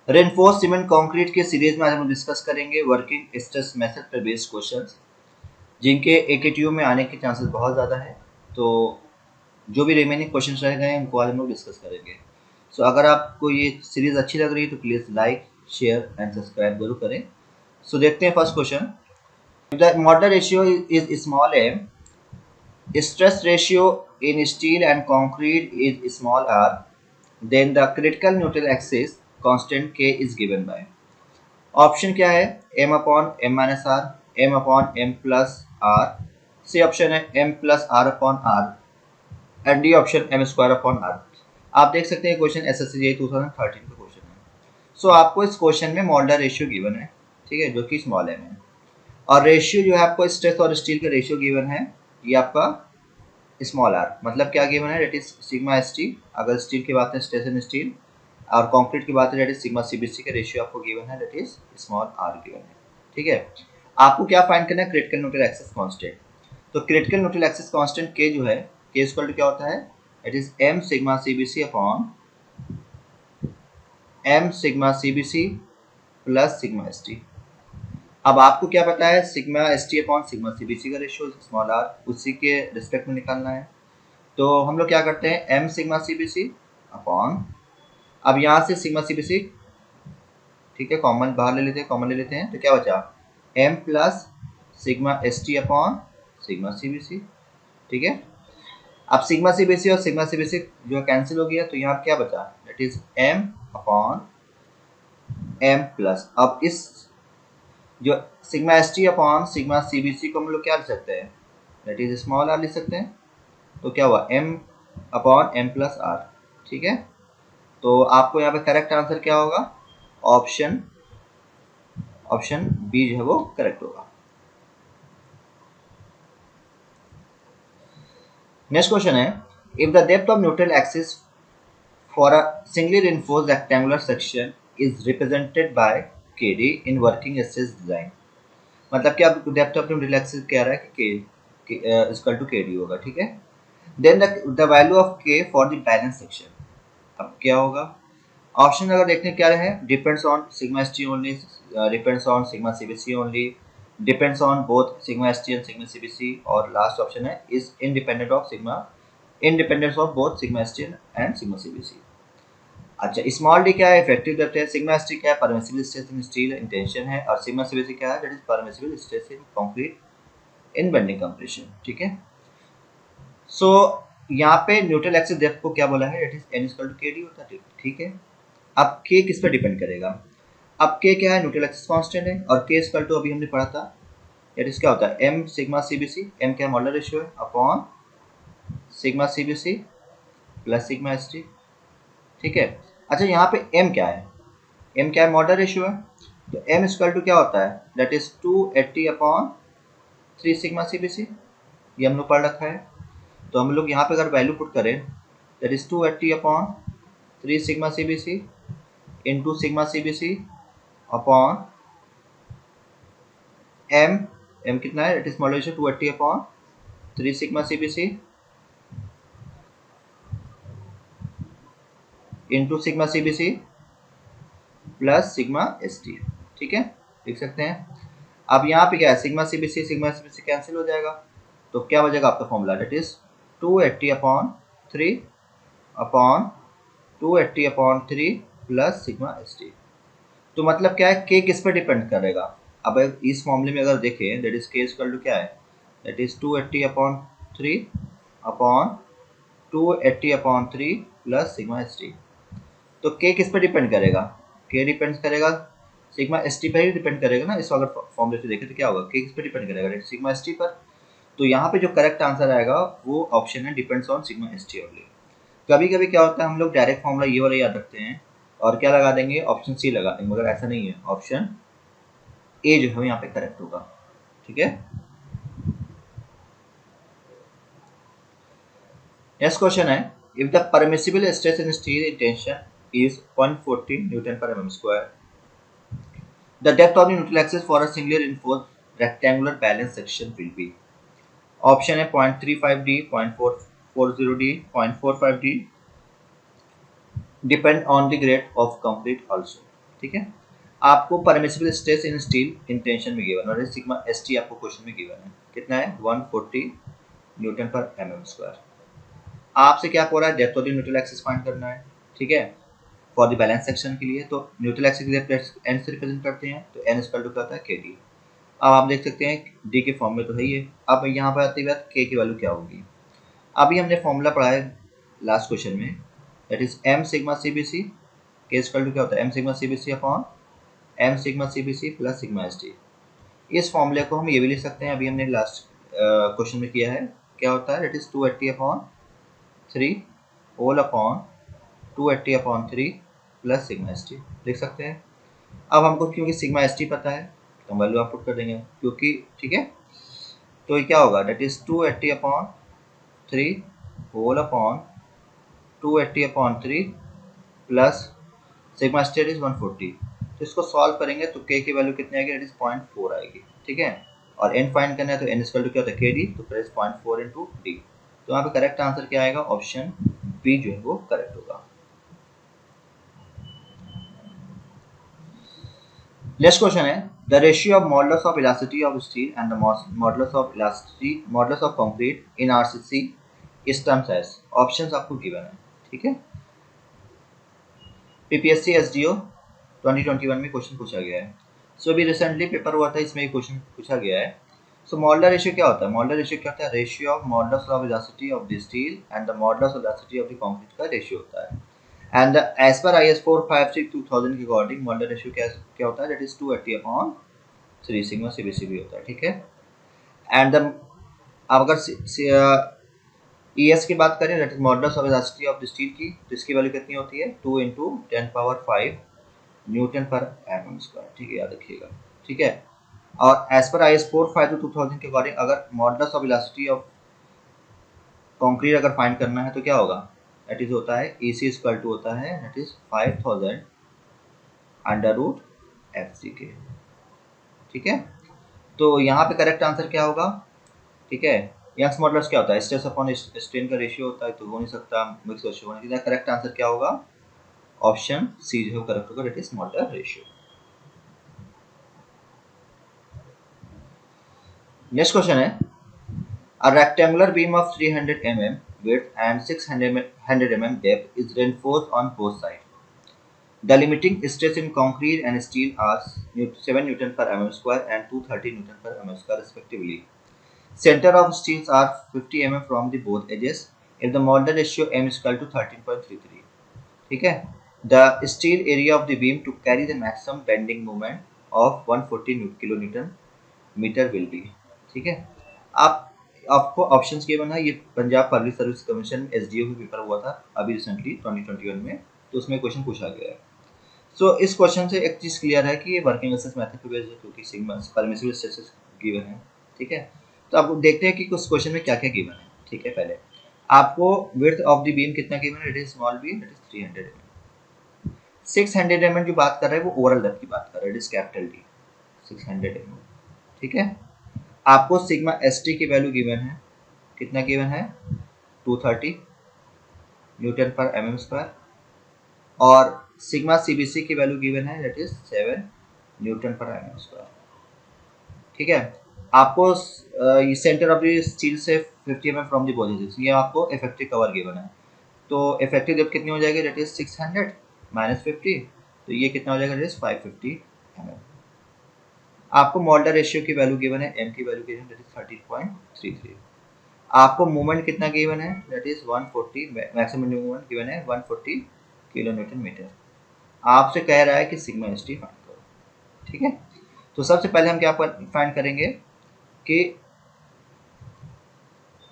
Reinforce cement concrete के series में आज हम डिस्कस करेंगे वर्किंग स्ट्रेस मेथड पर बेस्ड क्वेश्चंस, जिनके AKTU में आने के चांसेस बहुत ज़्यादा है। तो जो भी रिमेनिंग क्वेश्चंस रह गए हैं उनको आज हम लोग डिस्कस करेंगे। सो अगर आपको ये सीरीज अच्छी लग रही है तो please like, share and subscribe जरूर करें। सो देखते हैं first question. The model ratio is small m, stress ratio in steel and concrete is small r, then the critical neutral axis constant k is given by। Option क्या है? m upon m minus R, m upon m plus R, C option है m plus R upon R and D option m square upon R. आप देख सकते हैं question SSC 2013 का question है। सो आपको इस क्वेश्चन में मॉडल रेशियो गिवन है, ठीक है, जो कि स्मॉल m है, और रेशियो जो है आपको स्ट्रेस और स्टील का रेशियो गिवन है, ये आपका स्मॉल आर। मतलब क्या गिवन है? That is sigma S T, अगर स्टील की बात है स्ट्रेस इन स्टील, और कंक्रीट की बात है डेट इज सिग्मा सीबीसी का रेशियो आपको गिवन है, that is small R given है, ठीक है। आपको क्या फाइंड करना है? Critical neutral axis constant. तो क्रिटिकल न्यूट्रल एक्सिस कांस्टेंट के जो है, के इक्वल टू क्या होता है? It is m sigma CBC upon m sigma CBC plus sigma S T. अब आपको क्या पता है? Sigma S T upon sigma CBC का रेशियो स्मॉल आर, उसी के रिस्पेक्ट में निकालना है। तो हम लोग क्या करते हैं? m सिग्मा सीबीसी अपॉन, अब यहाँ से सिग्मा सीबीसी, ठीक है, कॉमन बाहर ले लेते हैं, कॉमन ले लेते हैं, तो क्या बचा? m plus sigma S T upon sigma CBC, ठीक है। अब सिग्मा सीबीसी और सिग्मा सीबीसी जो कैंसिल हो गया, तो यहाँ क्या बचा? That is m upon m plus, अब इस जो sigma S T upon sigma CBC को हम लोग क्या लिख सकते हैं? दैट इज स्मॉल आर लिख सकते हैं। तो क्या हुआ? m upon m plus R, ठीक है। तो आपको यहाँ पे करेक्ट आंसर क्या होगा? ऑप्शन बी जो है वो करेक्ट होगा। नेक्स्ट क्वेश्चन है, if the depth of neutral axis for a singly reinforced rectangular section is represented by KD in working stress design. मतलब क्या डेप्थ ऑफ न्यूट्रल एक्सिस कह रहा है कि K इक्वल टू KD होगा, ठीक है। Then the value of K for the balance section, अब क्या होगा? ऑप्शन अगर देखने क्या है? Depends on sigma S T only, depends on sigma CBC only, depends on both sigma S T and sigma CBC, और लास्ट ऑप्शन है is independent of sigma, independence of both sigma S T and sigma CBC. अच्छा, small D क्या है? Effective depth है। Sigma S T क्या है? Permissible stress in steel intention है, और सिग्मा सीबीसी क्या है? That is permissible stress in concrete in bending compression, ठीक है। सो यहाँ पे न्यूट्रल एक्सिस डेप्थ को क्या बोला है? That is n equal to KD होता है, ठीक है। अब k किस पर डिपेंड करेगा? अब k क्या है? न्यूट्रल एक्सिस कांस्टेंट है, और k इक्वल टू अभी हमने पढ़ा था, दैट इज क्या होता है? m सिग्मा सीबीसी, m क्या मॉडल रेशियो है, upon sigma CBC plus sigma ST, ठीक है। अच्छा, यहाँ पे m क्या है? m क्या है? मॉडल रेशियो है। तो m इक्वल टू क्या होता है? That is 280 upon 3 sigma CBC, ये हम लोग पढ़ रखा है। तो हम लोग यहाँ पे अगर वैल्यू पुट करें, that is 280 upon 3 sigma CBC into sigma CBC upon m कितना है? It is model ratio 280 upon 3 sigma CBC into sigma CBC plus sigma ST, ठीक है, लिख सकते हैं। अब यहाँ पे क्या है? सिग्मा सीबीसी कैंसिल हो जाएगा, तो क्या बचेगा आपका formula? That is 280 upon 3 upon 280 upon 3 plus sigma ST. तो मतलब क्या है? k किस पर डिपेंड करेगा? अब इस मामले में अगर देखें, that is k equal to क्या है? That is 280 upon 3 upon 280 upon 3 plus sigma S T. तो k किस पर डिपेंड करेगा? k डिपेंड करेगा सिग्मा एस टी पर ही डिपेंड करेगा ना। इसको अगर फॉर्मूले से देखें तो क्या होगा? k किस पर डिपेंड करेगा? सिग्मा एस टी पर। तो यहाँ पे जो करेक्ट आंसर आएगा वो ऑप्शन है depends on sigma S T only. कभी कभी क्या होता है, हम लोग डायरेक्ट फॉर्मूला ये वाला याद रखते हैं और क्या लगा देंगे? ऑप्शन सी लगा देंगे, मगर ऐसा नहीं है। ऑप्शन ए जो है यहाँ पे करेक्ट होगा, ठीक है। नेक्स्ट क्वेश्चन है, if the permissible stress in steel in tension is 140 Newton per mm square, the depth of the neutral axis for a singly reinforced rectangular balance section will be। Option है 0.35d, 0.440d, 0.45d, depend on the grade of concrete also। ठीक है। आपको permissible stress in steel in tension में given और sigma S T आपको question में given है, कितना है 140 न्यूटन पर एम एम स्क्वायर। आपसे क्या हो रहा है, depth of the neutral axis find करना है, ठीक है, फॉर द बैलेंस सेक्शन के लिए। तो न्यूट्रल एक्सिस एन से रिप्रेजेंट करते हैं, तो एन इक्वल टू क्या होता है के डी। अब आप देख सकते हैं डी के फॉर्म में तो है ही है। अब यहाँ पर आती बात के की वैल्यू क्या होगी। अभी हमने फॉर्मूला पढ़ा है लास्ट क्वेश्चन में, that is M sigma C B C, K equal to क्या होता है M sigma C B C upon M sigma C B C plus sigma S T. इस फॉर्मूले को हम ये भी लिख सकते हैं, अभी हमने लास्ट क्वेश्चन में किया है, क्या होता है that is 280 upon 3 whole upon 280 upon 3 plus sigma S T लिख सकते हैं। अब हमको क्योंकि सिग्मा एस टी पता है तो हम वैल्यू आप पुट कर देंगे क्योंकि, ठीक है। तो ये क्या होगा that is 280 upon 3 whole upon 280 upon 3 plus sigma state is 140। तो इसको सॉल्व करेंगे तो के की वैल्यू कितनी आएगी, दैट इज 0.4 आएगी, ठीक है। और एन फाइंड करना है तो एन इक्वल टू क्या होता है के डी, तो प्लस 0.4 इंटू डी। तो यहाँ पे करेक्ट आंसर क्या आएगा, ऑप्शन बी जो है वो करेक्ट होगा। नेक्स्ट क्वेश्चन है the ratio of modulus of elasticity of steel and the modulus of elasticity modulus of concrete in RCC इस टर्म्स एज। ऑप्शंस आपको गिवन है, ठीक है। पीपीएससी एसडीओ 2021 में क्वेश्चन पूछा गया है। सो अभी रिसेंटली पेपर हुआ था, इसमें एक क्वेश्चन पूछा गया है। सो मॉडुलर रेशियो क्या होता है, मॉडुलर रेशियो क्या होता है, ratio of modulus of elasticity of the steel and the modulus of elasticity of the concrete का रेशियो होता है। एंड एज पर IS 456/2000 के अकॉर्डिंग मॉडुलर रेशियो क्या होता है, that is 280 upon 3 sigma CBC भी होता है, ठीक है। एंड अगर ES की बात करें that is modulus of elasticity of the steel की, तो इसकी वैल्यू कितनी होती है 2 इंटू 10⁵ न्यूटन पर एम स्क्वायर, ठीक है, याद रखिएगा, ठीक है। और एज पर IS 452/2000 के अकॉर्डिंग अगर modulus of elasticity of concrete अगर फाइंड करना है तो क्या होगा, दैट इज होता है EC इक्वल टू होता है that is 5000 under root FC के, ठीक है। तो यहाँ पे करेक्ट आंसर क्या होगा, ठीक है। यंग्स मॉडुलस क्या होता है, स्ट्रेस अपॉन स्ट्रेन का रेशियो होता है, तो हो नहीं सकता मिक्स रेशियो होने के। करेक्ट आंसर क्या होगा, ऑप्शन सी जो है करेक्ट होगा, that is modular ratio. Next question है a rectangular beam of 300 mm width and 600 mm depth is reinforced on both sides. The limiting stress in concrete and steel are 7 Newton per mm square and 230 Newton per mm square respectively. Center of steels are 50 mm from the both edges if the modular ratio m is equal to 13.33. ठीक है। The steel area of the beam to carry the maximum bending moment of 140 kilonewton meter will be, ठीक है। आपको options के बना, ये Punjab public service commission SDO में paper हुआ था अभी रिसेंटली 2021 में, तो उसमें क्वेश्चन पूछा गया है। सो इस क्वेश्चन से एक चीज़ क्लियर है कि ये वर्किंग स्ट्रेस मेथड पे बेस्ड है क्योंकि सिग्मा परमिसिबल स्ट्रेसेस गिवन है, ठीक है। तो आप देखते हैं कि उस क्वेश्चन में क्या क्या गिवन है, ठीक है। पहले आपको विड्थ ऑफ द बीम कितना गिवन है, it is small B it is 300 mm। 600 mm जो बात कर रहा है वो ओवरऑल डेप्थ की बात कर रहा है, it is capital D 600 mm, ठीक है। आपको सिग्मा एस टी की वैल्यू गिवन है, कितना गिवन है 230 न्यूटन पर mm स्क्वायर, और सिग्मा सीबीसी की वैल्यू गिवन है दैट इज 7 न्यूटन पर mm स्क्वायर, ठीक है। आपको ये सेंटर ऑफ द स्टील से 50 mm फ्रॉम द पोजीशन, ये आपको इफेक्टिव कवर गिवन है। तो इफेक्टिव डेप्थ कितनी हो जाएगी, दैट इज 600 माइनस 50, तो ये कितना हो जाएगा, दैट इज 550 mm। आपको मॉडुलर रेशियो की वैल्यू गिवन है, m की वैल्यू गिवन है दैट इज 13.33। आपको मूवमेंट कितना गिवन है, that is 140, maximum movement given है 140 किलो न्यूटन मीटर। आपसे कह रहा है कि सिग्मा एस टी फाइंड करो, ठीक है। तो सबसे पहले हम क्या फाइंड करेंगे कि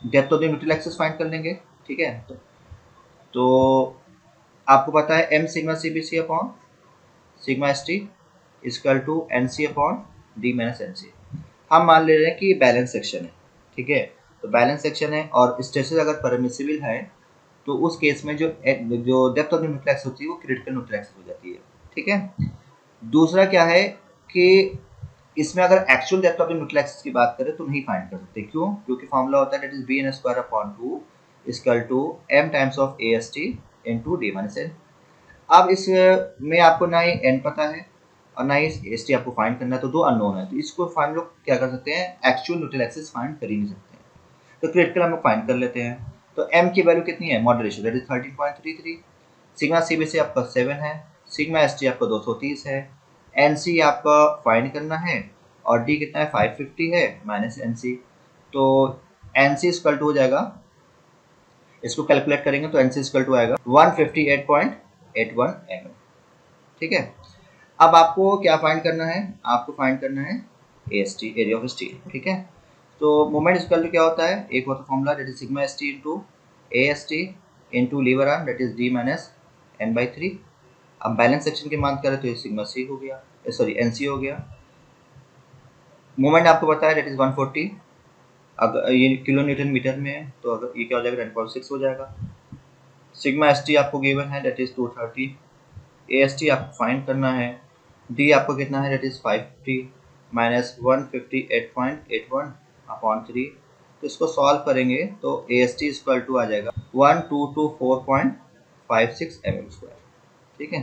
depth of the neutral axis find कर लेंगे, ठीक है। तो आपको पता है m sigma C B C upon sigma S T equal to N C upon D minus N C. हम मान ले रहे हैं कि ये बैलेंस सेक्शन है, ठीक है। तो बैलेंस सेक्शन है और स्ट्रेसेस अगर परमिसिबल है तो उस केस में जो depth of the neutral axis होती है वो क्रिटिकल न्यूट्रल एक्सिस हो जाती है, ठीक है। दूसरा क्या है कि इसमें अगर actual depth of the neutral axis की बात करें तो नहीं फाइंड कर सकते, क्यों, क्योंकि फॉर्मूला होता है that is bn square upon 2 equal to m times of AST into d minus n। अब इस में आपको ना ही n पता है और ना ही एस टी आपको फाइंड करना है, तो दो अननोन है, तो इसको फाइंड लोग क्या कर सकते हैं, एक्चुअल न्यूट्रल एक्सिस फाइंड कर ही नहीं सकते हैं, तो क्रिटिकल हम लोग फाइंड कर लेते हैं। तो m की वैल्यू कितनी है, model ratio that is 13.33, sigma CBC आपका 7 है, सिग्मा ST आपका 230 है, NC आपका फाइंड करना है और D कितना है 550 है माइनस NC, तो NC इक्वल टू हो जाएगा, इसको कैलकुलेट करेंगे तो NC इक्वल टू आएगा 158.81 mm। ठीक है, अब आपको क्या फाइंड करना है, आपको फाइंड करना है AST, एरिया ऑफ स्टील। ठीक है, तो मोमेंट इक्वल टू क्या होता है, एक होता है formula that is sigma ST into AST into lever arm that is D minus n/3। अब बैलेंस सेक्शन की बात करें तो ये सिग्मा C हो गया, सॉरी NC हो गया। मोमेंट आपको पता है दैट इज 140, अगर ये किलो न्यूटन मीटर में है तो अगर ये क्या हो जाएगा 10.6 हो जाएगा। सिग्मा ST आपको गिवन है दैट इज 230, AST आपको फाइंड करना है, D आपको कितना है दैट इज 550 माइनस 158.81 अपॉन 3, तो इसको सॉल्व करेंगे तो AST इक्वल टू आ जाएगा 1224.56 mm²। ठीक है,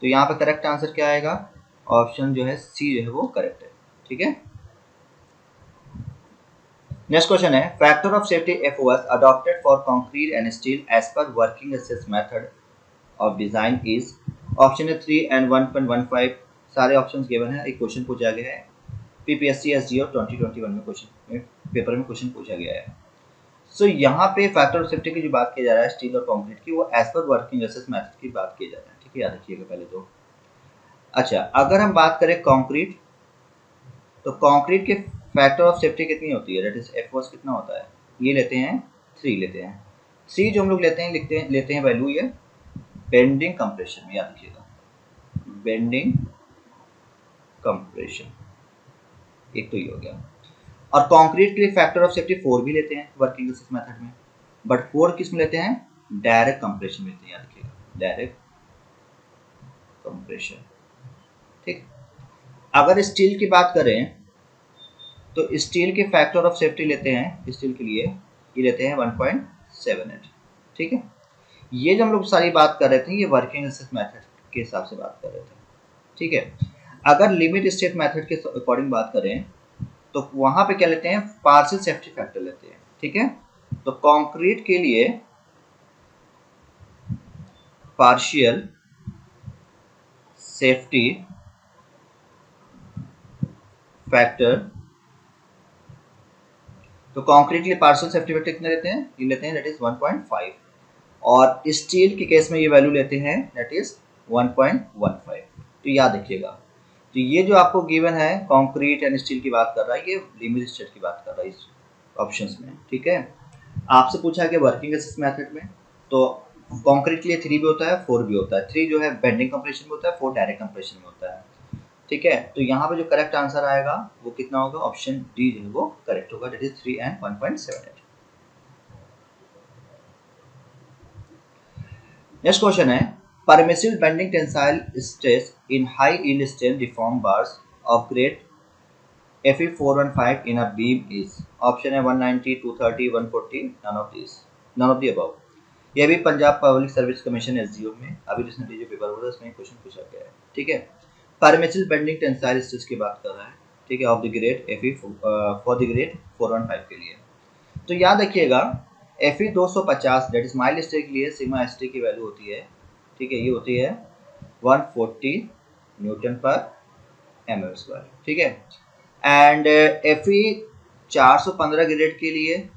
तो यहाँ पे करेक्ट आंसर क्या आएगा, ऑप्शन जो है सी जो है वो करेक्ट है। ठीक है, नेक्स्ट क्वेश्चन है, factor of safety FOS adopted for concrete and steel as per working एसेस method of design is, option है 3 एंड 1.15, सारे ऑप्शंस गिवन है, एक क्वेश्चन पूछा गया है PPSC SGO 2021 में क्वेश्चन पेपर में क्वेश्चन पूछा गया है। सो यहाँ पे फैक्टर ऑफ सेफ्टी की जो बात किया जा रहा है स्टील और कंक्रीट की, वो एज पर वर्किंग एसेस मेथड की बात की जा रहा है। ठीक है, याद रखिएगा पहले तो। अच्छा, अगर हम बात करें कंक्रीट, तो कंक्रीट के फैक्टर ऑफ सेफ्टी कितनी होती है, दैट इज FOS कितना होता है, ये लेते हैं 3 लेते हैं। 3 जो हम लोग लेते हैं वैल्यू ये बेंडिंग कंप्रेशन में, याद रखिएगा बेंडिंग कंप्रेशन, एक तो ये हो गया। और कंक्रीट के लिए फैक्टर ऑफ सेफ्टी 4 भी लेते हैं वर्किंग एसेस मेथड में, बट 4 किस में लेते हैं, डायरेक्ट कंप्रेशन में लेते हैं, याद रखिएगा डायरेक्ट कंप्रेशन। ठीक, अगर स्टील की बात करें तो स्टील के फैक्टर ऑफ सेफ्टी लेते हैं स्टील के लिए, ये लेते हैं 1.78। ठीक है, ये जो हम लोग सारी बात कर रहे थे ये वर्किंग एसेस मेथड के हिसाब से बात कर रहे थे। ठीक है, अगर लिमिट स्टेट मेथड के अकॉर्डिंग बात करें तो वहां पे क्या लेते हैं, पार्शियल सेफ्टी फैक्टर लेते हैं। ठीक है, तो कंक्रीट के लिए पार्शियल सेफ्टी फैक्टर, तो कंक्रीट के लिए पार्शियल सेफ्टी फैक्टर कितने लेते हैं, ये लेते हैं दैट इज 1.5, और स्टील के केस में ये वैल्यू लेते हैं दैट इज 1.15। तो याद रखिएगा, तो ये जो आपको गिवन है कंक्रीट एंड स्टील की बात कर रहा है, ये लिमिट स्टेट की बात कर रहा है इस ऑप्शंस में। ठीक है, आपसे पूछा है कि वर्किंग एसेस मेथड में तो कंक्रीट के लिए 3 भी होता है 4 भी होता है, 3 जो है बेंडिंग कंप्रेशन में होता है, 4 डायरेक्ट कंप्रेशन में होता है। ठीक है, तो यहाँ पे जो करेक्ट आंसर आएगा वो कितना होगा, ऑप्शन डी जो है वो करेक्ट होगा, that is 3 and 1.78। Next question है, permissible bending tensile stress in high yield steel deform bars of grade Fe 415 in a beam is, option है 190, 230, 140, none of the above। ये भी Punjab public service commission SGO में अभी recently जो paper हुआ था उसमें क्वेश्चन पूछा गया है। ठीक है, परमिसिबल बेंडिंग टेंसाइल स्ट्रेस की बात कर रहा है। ठीक है, of the grade Fe for the grade 415 के लिए, तो याद रखिएगा Fe 250 that is mild steel के लिए सिग्मा ST की वैल्यू होती है, ठीक है, ये होती है 140 न्यूटन पर mm²। ठीक है, एंड Fe 415 ग्रेड के लिए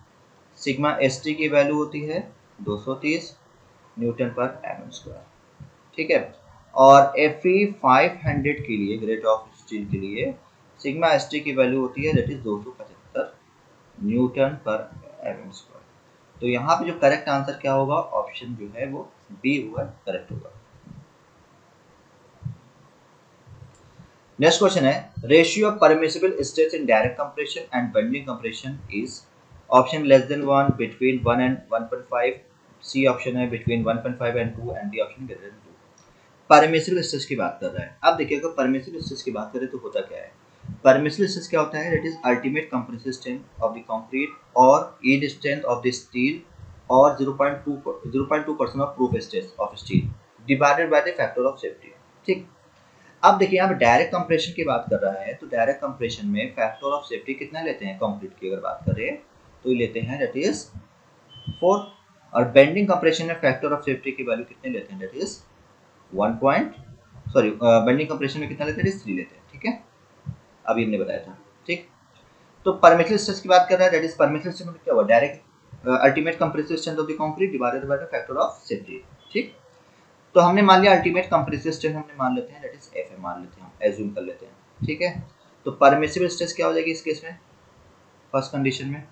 सिग्मा ST की वैल्यू होती है 230 न्यूटन पर mm²। ठीक है, और Fe 500 के लिए ग्रेड ऑफ स्टील के लिए सिग्मा ST की वैल्यू होती है दैट इज 275 न्यूटन पर mm²। तो यहाँ पे जो करेक्ट आंसर क्या होगा, ऑप्शन जो है वो बी होगा, करेक्ट होगा। नेक्स्ट क्वेश्चन है, ratio of permissible stress in direct compression and bending compression is, option less than 1, between 1 and 1.5, C option है between 1.5 and 2, and D option greater than 2। Permissible stress की बात कर रहा है। अब देखिएगा परमिसिबल स्ट्रेस की बात करें तो होता क्या है, परमिसिबल स्ट्रेस क्या होता है, that is ultimate compressive strength of the concrete और yield strength of the steel और 0.2% of proof stress of steel divided by the factor of safety. ठीक, अब देखिए यहाँ पे डायरेक्ट कंप्रेशन की बात कर रहा है, तो डायरेक्ट कंप्रेशन में फैक्टर ऑफ सेफ्टी कितना लेते हैं कंक्रीट की अगर बात करें तो ये लेते हैं दैट इज 4, और बेंडिंग कंप्रेशन में फैक्टर ऑफ सेफ्टी की वैल्यू कितने लेते हैं that is 1 point, sorry bending compression में कितना लेते हैं 3 लेते हैं। ठीक है, अभी हमने बताया था। ठीक, तो परमिसिबल स्ट्रेस की बात कर रहा है, दैट इज परमिसिबल स्ट्रेस में क्या हुआ, direct ultimate compressive strength of the concrete divided by the factor of safety. ठीक, तो हमने मान लिया अल्टीमेट कंप्रेसिव स्ट्रेंथ हमने मान लेते हैं दैट इज एफ मान लेते हैं, हम एज्यूम कर लेते हैं। ठीक है, तो परमिसिबल स्ट्रेस क्या हो जाएगी इस केस में, फर्स्ट कंडीशन में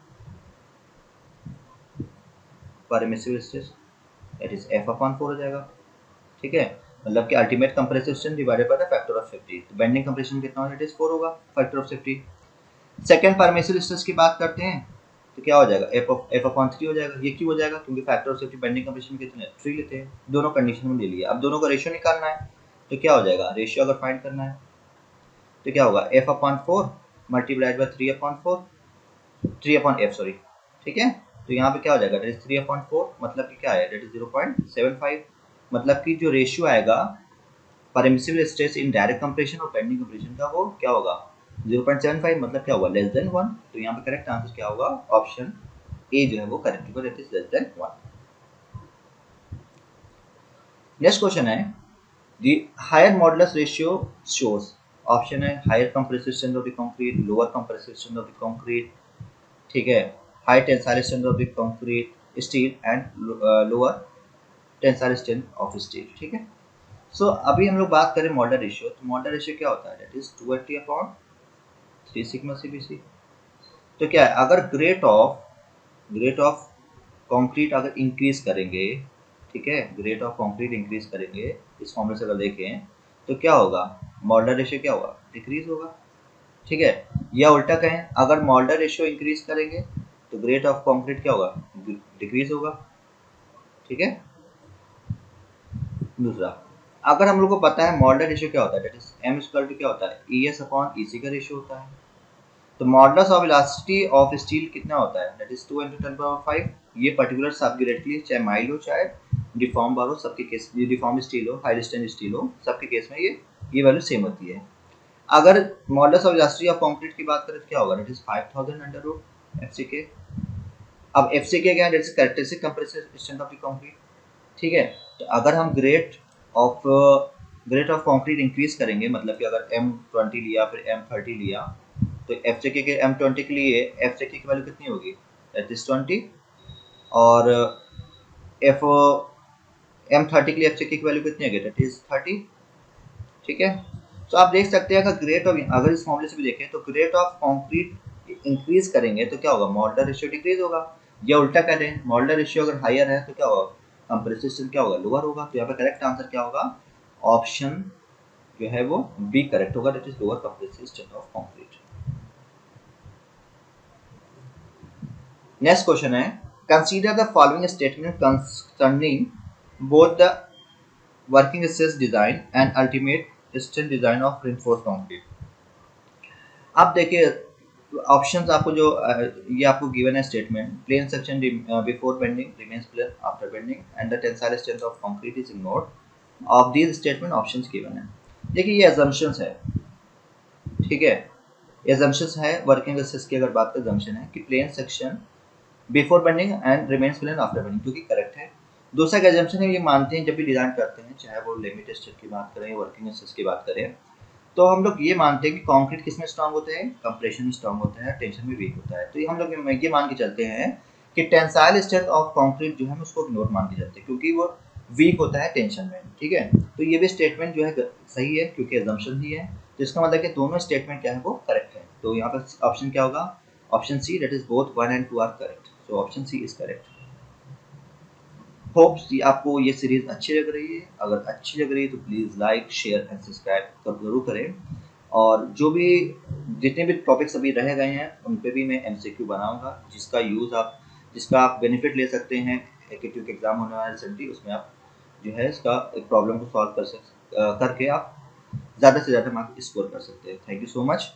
permissible stress that is F upon 4 हो जाएगा। ठीक है, मतलब कि ultimate compressive strength divided by the factor of safety, तो बेंडिंग कंप्रेशन कितना होगा दैट इज 4 होगा factor of safety. Second permissible stress की बात करते हैं तो क्या हो जाएगा, एफ अपॉन 3 हो जाएगा। ये क्यों हो जाएगा, क्योंकि factor of safety bending compression में कितने 3 लेते हैं, दोनों कंडीशन में ले लिया। अब दोनों का रेशियो निकालना है तो क्या हो जाएगा, रेशियो अगर फाइंड करना है तो क्या होगा, F upon 4 multiplied by 3 upon 4, 3 upon F sorry. ठीक है, तो यहाँ पे क्या हो जाएगा दैट इज 3 अपॉन 4, मतलब कि क्या है दैट इज 0.75, मतलब कि जो रेशियो आएगा permissible stress in direct compression और बेंडिंग कंप्रेशन का वो क्या होगा 0.75, मतलब क्या होगा लेस देन 1। तो यहाँ पे करेक्ट आंसर क्या होगा, ऑप्शन ए जो है वो करेक्ट होगा, that is less than 1। Next question है the higher modulus ratio shows, option है higher compressive strength of the concrete, lower compressive strength of the concrete, ठीक है, high tensile strength of the concrete steel and lower tensile strength of steel. ठीक है, so अभी हम लोग बात करें मॉडुलर रेशियो, तो मॉडुलर रेशियो क्या होता है that is 280 upon 3 sigma CBC. तो क्या है, अगर ग्रेट ऑफ कंक्रीट अगर इंक्रीज करेंगे, ठीक है, ग्रेट ऑफ कंक्रीट इंक्रीज करेंगे इस फॉर्मूले से अगर देखें तो क्या होगा, मॉडुलर रेशियो क्या होगा, डिक्रीज होगा। ठीक है, या उल्टा कहें अगर मॉडुलर रेशियो इंक्रीज करेंगे तो ग्रेट ऑफ कंक्रीट क्या होगा, डिक्रीज होगा। ठीक है, दूसरा, अगर हम लोग को पता है मॉडुलर रेशियो क्या होता है that is M equal to क्या होता है ईएस अपॉन ईसी का रेशियो होता है, तो modulus of elasticity of steel कितना होता है दैट इज 2 × 10⁵। ये पर्टिकुलर सब ग्रेड के लिए चाहे माइल हो चाहे डिफॉर्म बार हो, सबके केस में डिफॉर्म स्टील हो हाई स्ट्रेंथ स्टील हो, सबके केस में ये वैल्यू सेम होती है। अगर modulus of elasticity of concrete की बात करें तो क्या होगा दैट इज 5000 अंडर रूट एफसीके। अब एफसीके क्या है, that is characteristic compressive strength of the concrete. ठीक है, तो अगर हम ग्रेट ऑफ कंक्रीट इंक्रीज करेंगे, मतलब कि अगर M20 लिया फिर M30 लिया, तो एफसीके के M20 के लिए एफसीके की वैल्यू कितनी होगी दैट इज 20, और एफ M30 के लिए एफसीके की वैल्यू कितनी होगी दैट इज 30। ठीक है, तो आप देख सकते हैं अगर इस फॉर्मूले से भी देखें तो ग्रेट ऑफ कंक्रीट इंक्रीज करेंगे तो क्या होगा, मॉडुलर रेशियो डिक्रीज होगा, या उल्टा कह दें मॉडुलर रेशियो अगर हायर है तो क्या होगा, कंप्रेसिव स्ट्रेंथ क्या होगा, लोअर होगा। तो यहाँ पे करेक्ट आंसर क्या होगा, ऑप्शन जो है वो बी करेक्ट होगा, that is lower compressive strength of concrete. Next question है consider the following statement concerning both the working stress design and ultimate strength design of reinforced concrete. अब देखिए options आपको जो ये आपको गिवन है statement, plane section before bending remains plane after bending and the tensile strength of concrete is ignored of these statement options given है। देखिए ये अजम्पशंस है, ठीक है, ये अजम्पशंस है वर्किंग स्ट्रेस की अगर बात करें, अजम्पशन है कि plane section before bending and remains plane after bending, क्योंकि करेक्ट है। दूसरा का अजम्पशन है ये मानते हैं जब भी डिजाइन करते हैं, चाहे वो लिमिट स्ट्रेस की बात करें या वर्किंग स्ट्रेस की बात करें, तो हम लोग ये मानते हैं कि कंक्रीट किस में स्ट्रांग होता है, कंप्रेशन में स्ट्रांग होता है, टेंशन में वीक होता है। तो ये हम लोग ये मान के चलते हैं कि टेंसाइल स्ट्रेंथ ऑफ कंक्रीट जो है हम उसको इग्नोर मान के चलते हैं क्योंकि वो वीक होता है टेंशन में। ठीक है, तो ये भी स्टेटमेंट जो है सही है क्योंकि अजम्पशन ही है, तो इसका मतलब कि दोनों स्टेटमेंट क्या है वो करेक्ट है। तो यहाँ पर ऑप्शन क्या होगा, option C, that is both 1 and 2 are correct, so option C is correct. Hopes आपको ये सीरीज अच्छी लग रही है, अगर अच्छी लग रही है तो please like share and subscribe जरूर करें, और जो भी जितने भी टॉपिक्स अभी रह गए हैं उन पे भी मैं एमसीक्यू बनाऊंगा जिसका आप बेनिफिट ले सकते हैं। एकेटिव के एग्जाम होने वाले रिसेंटली, उसमें आप जो है इसका एक प्रॉब्लम को सॉल्व करके आप ज़्यादा से ज़्यादा मार्क्स स्कोर कर सकते हैं। Thank you so much.